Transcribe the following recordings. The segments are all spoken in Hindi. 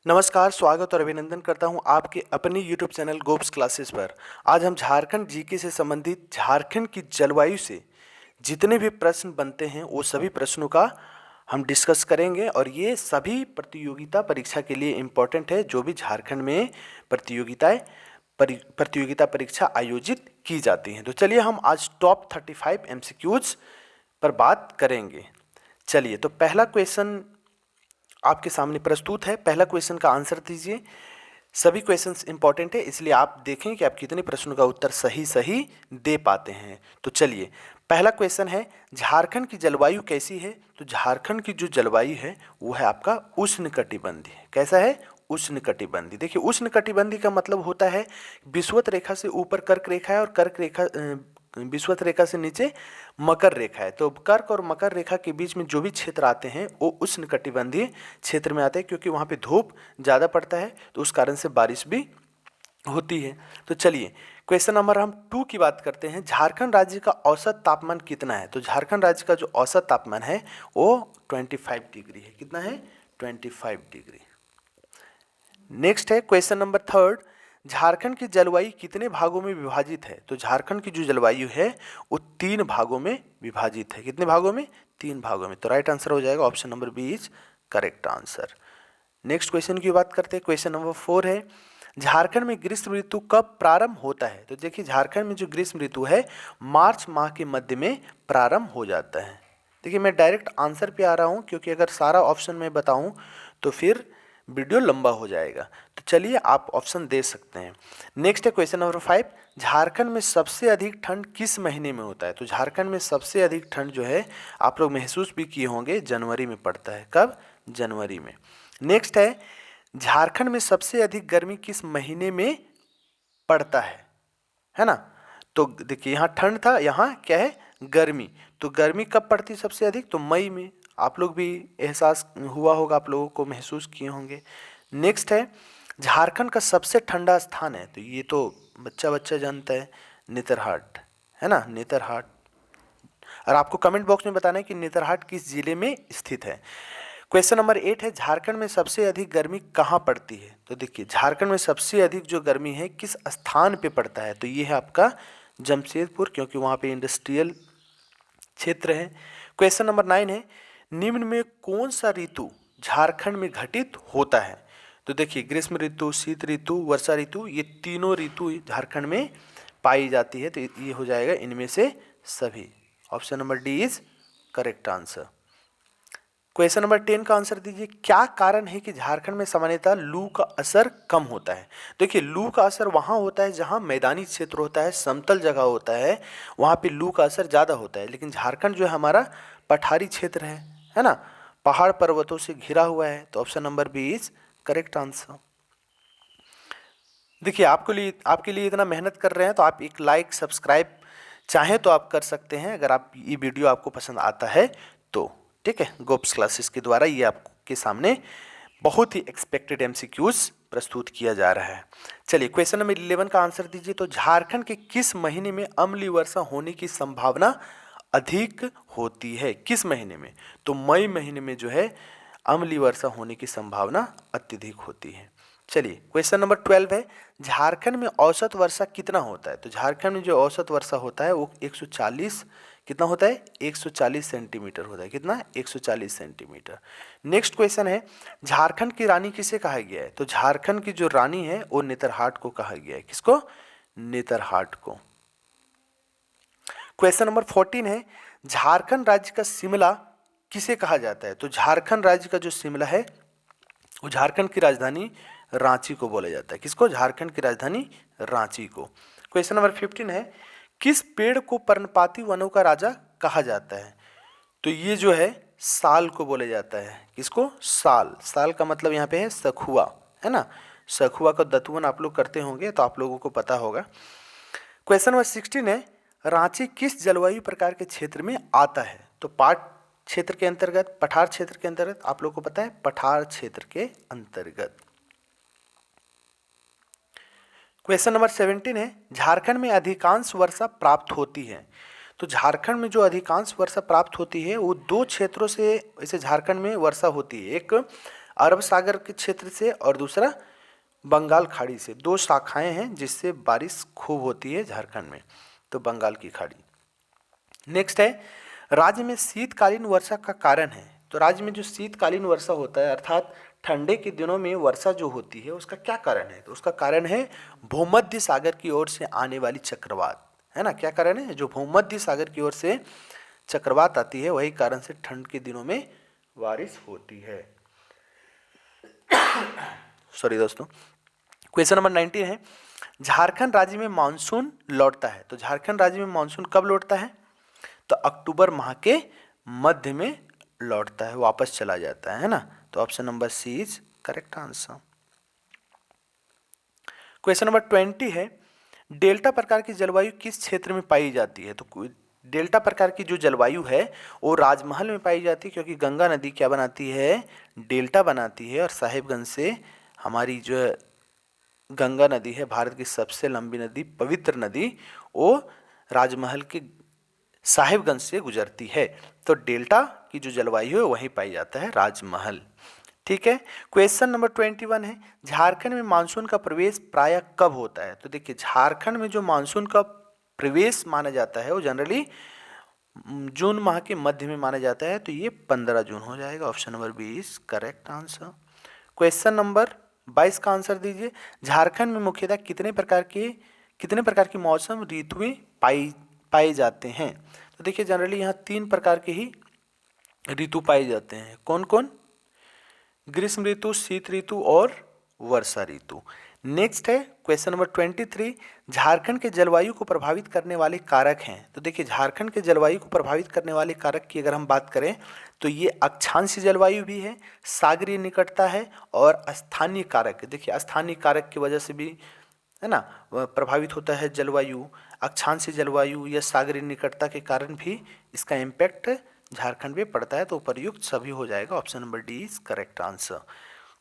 नमस्कार, स्वागत और अभिनंदन करता हूं आपके अपने यूट्यूब चैनल गोप्स क्लासेस पर। आज हम झारखंड जीके से संबंधित झारखंड की जलवायु से जितने भी प्रश्न बनते हैं वो सभी प्रश्नों का हम डिस्कस करेंगे और ये सभी प्रतियोगिता परीक्षा के लिए इम्पोर्टेंट है जो भी झारखंड में प्रतियोगिता परीक्षा आयोजित की जाती हैं। तो चलिए हम आज टॉप 35 एमसीक्यूज पर बात करेंगे। चलिए तो पहला क्वेश्चन आपके सामने प्रस्तुत है। पहला क्वेश्चन का आंसर दीजिए। सभी क्वेश्चंस इंपॉर्टेंट है, इसलिए आप देखें कि आप कितने प्रश्नों का उत्तर सही सही दे पाते हैं। तो चलिए पहला क्वेश्चन है, झारखंड की जलवायु कैसी है? तो झारखंड की जो जलवायु है वो है आपका उष्णकटिबंधीय। कैसा है? उष्णकटिबंधीय। देखिए उष्णकटिबंधीय का मतलब होता है विषुवत रेखा से ऊपर कर्क रेखा है और कर्क रेखा विषुवत रेखा से नीचे मकर रेखा है। तो कर्क और मकर रेखा के बीच में जो भी क्षेत्र आते हैं वो उष्णकटिबंधीय क्षेत्र में आते हैं, क्योंकि वहाँ पे धूप ज़्यादा पड़ता है तो उस कारण से बारिश भी होती है। तो चलिए क्वेश्चन नंबर हम 2 की बात करते हैं। झारखंड राज्य का औसत तापमान कितना है? तो झारखंड राज्य का जो औसत तापमान है वो 25 डिग्री है। कितना है? 25 डिग्री। नेक्स्ट है क्वेश्चन नंबर 3, झारखंड की जलवायु कितने भागों में विभाजित है? तो झारखंड की जो जलवायु है वो 3 भागों में विभाजित है। कितने भागों में? 3 भागों में। तो राइट आंसर हो जाएगा option number B is correct answer. Next question की बात करते हैं। क्वेश्चन नंबर 4 है, झारखंड में ग्रीष्म ऋतु कब प्रारंभ होता है? तो देखिए झारखंड में जो ग्रीष्म ऋतु है मार्च माह के मध्य में प्रारंभ हो जाता है। देखिए मैं डायरेक्ट आंसर पे आ रहा हूँ, क्योंकि अगर सारा ऑप्शन मैं बताऊँ तो फिर वीडियो लंबा हो जाएगा। तो चलिए आप ऑप्शन दे सकते हैं। नेक्स्ट है क्वेश्चन नंबर 5, झारखंड में सबसे अधिक ठंड किस महीने में होता है? तो झारखंड में सबसे अधिक ठंड जो है आप लोग महसूस भी किए होंगे, जनवरी में पड़ता है। कब? जनवरी में। नेक्स्ट है, झारखंड में सबसे अधिक गर्मी किस महीने में पड़ता है ना? तो देखिए यहाँ ठंड था, यहाँ क्या है? गर्मी। तो गर्मी कब पड़ती है सबसे अधिक? तो मई में। आप लोग भी एहसास हुआ होगा, आप लोगों को महसूस किए होंगे। नेक्स्ट है, झारखंड का सबसे ठंडा स्थान है? तो ये तो बच्चा बच्चा जानता है, नेतरहाट है ना, नेतरहाट। और आपको कमेंट बॉक्स में बताना है कि नेतरहाट किस जिले में स्थित है। क्वेश्चन नंबर 8 है, झारखंड में सबसे अधिक गर्मी कहाँ पड़ती है? तो देखिए झारखंड में सबसे अधिक जो गर्मी है किस स्थान पे पड़ता है? तो ये है आपका जमशेदपुर, क्योंकि वहाँ पे इंडस्ट्रियल क्षेत्र है। क्वेश्चन नंबर 9 है, निम्न में कौन सा ऋतु झारखंड में घटित होता है? तो देखिए ग्रीष्म ऋतु, शीत ऋतु, वर्षा ऋतु, ये तीनों ऋतु झारखंड में पाई जाती है। तो ये हो जाएगा इनमें से सभी। Option number D is correct answer. Question number 10 का आंसर दीजिए। क्या कारण है कि झारखंड में सामान्यतः लू का असर कम होता है? देखिए लू का असर वहाँ होता है जहाँ मैदानी क्षेत्र होता है, समतल जगह होता है, वहाँ पे लू का असर ज़्यादा होता है। लेकिन झारखंड जो है हमारा पठारी क्षेत्र है ना, पहाड़ पर्वतों से घिरा हुआ है। तो option number B is correct answer. देखिए आपके लिए इतना मेहनत कर रहे हैं तो आप एक लाइक सब्सक्राइब चाहें तो आप कर सकते हैं, अगर आप ये वीडियो आपको पसंद आता है तो। ठीक है, गोप्स क्लासेस के द्वारा ये आपके सामने बहुत ही एक्सपेक्टेड एमसीक्यूज प्रस्तुत किया जा रहा है। चलिए क्वेश्चन नंबर 11 का आंसर दीजिए। तो झारखंड के किस महीने में अम्लीय वर्षा होने की संभावना अधिक होती है? किस महीने में? तो मई महीने में जो है अम्लीय वर्षा होने की संभावना अत्यधिक होती है। चलिए क्वेश्चन नंबर 12 है, झारखंड में औसत वर्षा कितना होता है? तो झारखंड में जो औसत वर्षा होता है वो 140 कितना होता है? 140 सेंटीमीटर होता है। कितना? 140 सेंटीमीटर। नेक्स्ट क्वेश्चन है, झारखंड की रानी किसे कहा गया है? तो झारखंड की जो रानी है वो नेतरहाट को कहा गया है। किसको? नेतरहाट को। क्वेश्चन नंबर 14 है, झारखंड राज्य का शिमला किसे कहा जाता है? तो झारखंड राज्य का जो शिमला है वो झारखंड की राजधानी रांची को बोला जाता है। किसको? झारखंड की राजधानी रांची को। क्वेश्चन नंबर 15 है, किस पेड़ को पर्णपाती वनों का राजा कहा जाता है? तो ये जो है साल को बोला जाता है। किसको? साल। साल का मतलब यहाँ पे है सखुआ, है ना। सखुआ का दतवन आप लोग करते होंगे तो आप लोगों को पता होगा। क्वेश्चन नंबर 16 है, रांची किस जलवायु प्रकार के क्षेत्र में आता है? तो पाट क्षेत्र के अंतर्गत, पठार क्षेत्र के अंतर्गत, आप लोगों को पता है पठार क्षेत्र के अंतर्गत। क्वेश्चन नंबर 17 है, झारखंड में अधिकांश वर्षा प्राप्त होती है? तो झारखंड में जो अधिकांश वर्षा प्राप्त होती है वो 2 क्षेत्रों से ऐसे झारखंड में वर्षा होती है। एक अरब सागर के क्षेत्र से और दूसरा बंगाल खाड़ी से। दो शाखाएं हैं जिससे बारिश खूब होती है झारखंड में, तो बंगाल की खाड़ी। नेक्स्ट है राज्य में शीतकालीन वर्षा का कारण है। तो राज्य में जो शीतकालीन वर्षा होता है अर्थात ठंडे के दिनों में वर्षा जो होती है उसका क्या कारण है? तो उसका कारण है भूमध्य सागर की ओर से आने वाली चक्रवात, है ना। क्या कारण है? जो भूमध्य सागर की ओर से चक्रवात आती है वही कारण से ठंड के दिनों में बारिश होती है। सॉरी दोस्तों। क्वेश्चन नंबर 19 है झारखंड राज्य में मानसून लौटता है। तो झारखंड राज्य में मानसून कब लौटता है? तो अक्टूबर माह के मध्य में लौटता है, वापस चला जाता है ना। तो option number C is correct answer. Question number 20 है डेल्टा प्रकार की जलवायु किस क्षेत्र में पाई जाती है? तो डेल्टा प्रकार की जो जलवायु है वो राजमहल में पाई जाती है, क्योंकि गंगा नदी क्या बनाती है? डेल्टा बनाती है। और साहिबगंज से हमारी जो गंगा नदी है, भारत की सबसे लंबी नदी, पवित्र नदी, वो राजमहल के साहिबगंज से गुजरती है। तो डेल्टा की जो जलवायु है वहीं पाई जाता है राजमहल। ठीक है। क्वेश्चन नंबर 21 है झारखंड में मानसून का प्रवेश प्रायः कब होता है? तो देखिए झारखंड में जो मानसून का प्रवेश माना जाता है वो जनरली जून माह के मध्य में माना जाता है। तो ये 15 जून हो जाएगा। Option number 20 correct answer. Question number 22 का आंसर दीजिए। झारखंड में मुख्यतः कितने प्रकार की मौसम ऋतुएं पाए जाते हैं? तो देखिए जनरली यहाँ 3 प्रकार के ही ऋतु पाए जाते हैं। कौन कौन? ग्रीष्म ऋतु, शीत ऋतु और वर्षा ऋतु। नेक्स्ट है क्वेश्चन नंबर 23 झारखंड के जलवायु को प्रभावित करने वाले कारक हैं। तो देखिए झारखंड के जलवायु को प्रभावित करने वाले कारक की अगर हम बात करें तो ये अक्षांशीय जलवायु भी है, सागरीय निकटता है और स्थानीय कारक। देखिए स्थानीय कारक की वजह से भी है ना प्रभावित होता है जलवायु। अक्षांशीय जलवायु या सागरीय निकटता के कारण भी इसका इम्पैक्ट झारखंड पे पड़ता है। तो उपर्युक्त सभी हो जाएगा। Option number D is correct answer.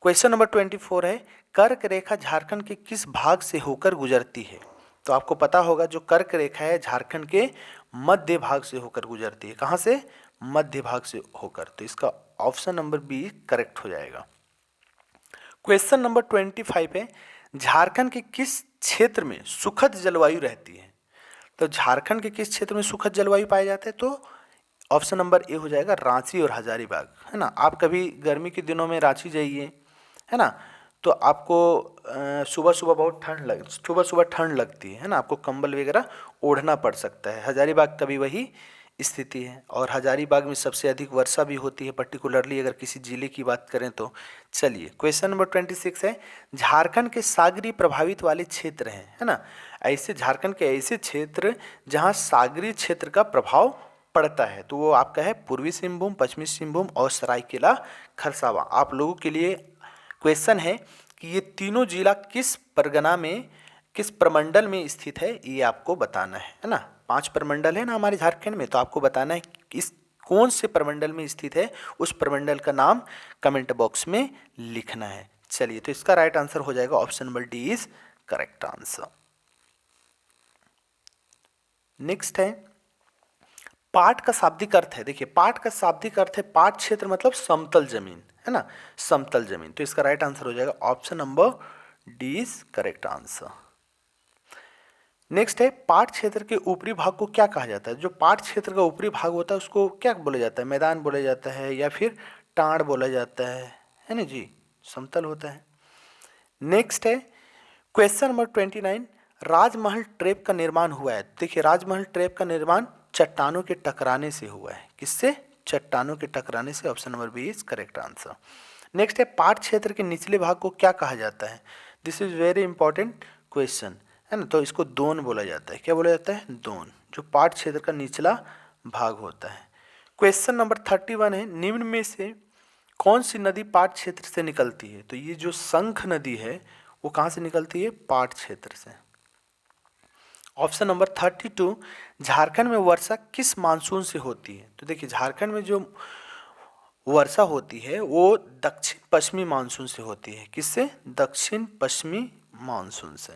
Question number 24 है कर्क रेखा झारखंड के किस भाग से होकर गुजरती है? तो आपको पता होगा जो कर्क रेखा है झारखंड के मध्य भाग से होकर गुजरती है। कहाँ से? मध्य भाग से होकर। तो इसका ऑप्शन नंबर बी करेक्ट हो जाएगा। क्वेश्चन नंबर 25 है झारखंड के किस क्षेत्र में सुखद जलवायु रहती है? तो झारखंड के किस क्षेत्र में सुखद जलवायु पाया जाता है? तो ऑप्शन नंबर ए हो जाएगा रांची और हजारीबाग, है ना। आप कभी गर्मी के दिनों में रांची जाइए, है ना, तो आपको सुबह सुबह ठंड लगती है ना, आपको कंबल वगैरह ओढ़ना पड़ सकता है। हजारीबाग का भी वही स्थिति है। और हजारीबाग में सबसे अधिक वर्षा भी होती है, पर्टिकुलरली अगर किसी जिले की बात करें तो। चलिए क्वेश्चन नंबर 26 है झारखंड के सागरीय प्रभावित वाले क्षेत्र हैं, है ना। ऐसे झारखंड के ऐसे क्षेत्र जहाँ सागरीय क्षेत्र का प्रभाव पड़ता है तो वो आपका है पूर्वी सिंहभूम, पश्चिमी सिंहभूम और सरायकेला खरसावां। आप लोगों के लिए क्वेश्चन है कि ये तीनों जिला किस परगना में, किस प्रमंडल में स्थित है, ये आपको बताना है ना। 5 प्रमंडल है ना हमारे झारखंड में, तो आपको बताना है किस कौन से प्रमंडल में स्थित है। उस प्रमंडल का नाम कमेंट बॉक्स में लिखना है। चलिए तो इसका राइट आंसर हो जाएगा option number D is correct answer. Next है पाट का शाब्दिक अर्थ है। देखिए पाट का शाब्दिक अर्थ है पाट क्षेत्र मतलब समतल जमीन, है ना, समतल जमीन। तो इसका राइट आंसर हो जाएगा option number D is correct answer. Next है पाट क्षेत्र के ऊपरी भाग को क्या कहा जाता है? जो पाट क्षेत्र का ऊपरी भाग होता है उसको क्या बोला जाता है? मैदान बोला जाता है या फिर टाड़ बोला जाता है ना जी, समतल होता है। नेक्स्ट है क्वेश्चन नंबर 29 राजमहल ट्रैप का निर्माण हुआ है। देखिए राजमहल ट्रैप का निर्माण चट्टानों के टकराने से हुआ है। किससे? चट्टानों के टकराने से। Option number B is correct answer. Next है पाट क्षेत्र के निचले भाग को क्या कहा जाता है? This is very important question, है ना। तो इसको दोन बोला जाता है। क्या बोला जाता है? दोन, जो पाट क्षेत्र का निचला भाग होता है। क्वेश्चन नंबर 31 है निम्न में से कौन सी नदी पाट क्षेत्र से निकलती है? तो ये जो शंख नदी है वो कहाँ से निकलती है? पाट क्षेत्र से। ऑप्शन नंबर 32 झारखंड में वर्षा किस मानसून से होती है? तो देखिए झारखंड में जो वर्षा होती है वो दक्षिण पश्चिमी मानसून से होती है। किससे? दक्षिण पश्चिमी मानसून से।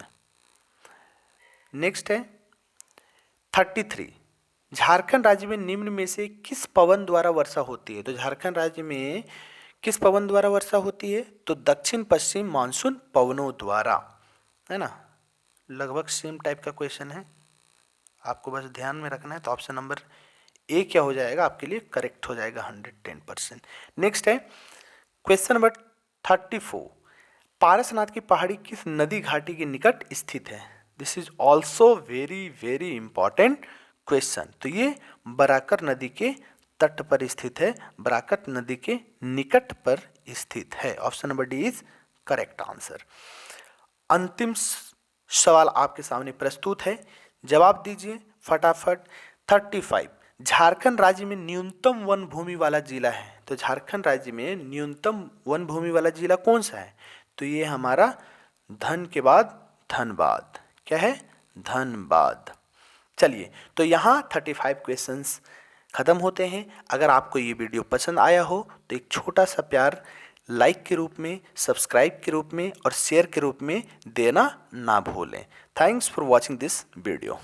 नेक्स्ट है 33 झारखंड राज्य में निम्न में से किस पवन द्वारा वर्षा होती है? तो झारखंड राज्य में किस पवन द्वारा वर्षा होती है? तो दक्षिण पश्चिम मानसून पवनों द्वारा, है ना। लगभग सेम टाइप का क्वेश्चन है, आपको बस ध्यान में रखना है। तो ऑप्शन नंबर ए क्या हो जाएगा आपके लिए? करेक्ट हो जाएगा 110%। नेक्स्ट है क्वेश्चन नंबर 34, पारसनाथ की पहाड़ी किस नदी घाटी के निकट स्थित है? This is also very very important question. तो ये बराकर नदी के तट पर स्थित है, बराकर नदी के निकट पर स्थित है। Option number D is correct answer. अंतिम सवाल आपके सामने प्रस्तुत है, जवाब दीजिए फटाफट। 35, झारखंड राज्य में न्यूनतम वन भूमि वाला जिला है। तो झारखंड राज्य में न्यूनतम वन भूमि वाला जिला कौन सा है? तो ये हमारा धन के बाद धनबाद। क्या है? धनबाद। चलिए, तो यहाँ 35 क्वेश्चंस खत्म होते हैं। अगर आपको ये वीडियो पसंद आया हो तो एक छोटा सा प्यार लाइक के रूप में, सब्सक्राइब के रूप में और शेयर के रूप में देना ना भूलें। Thanks for watching this video.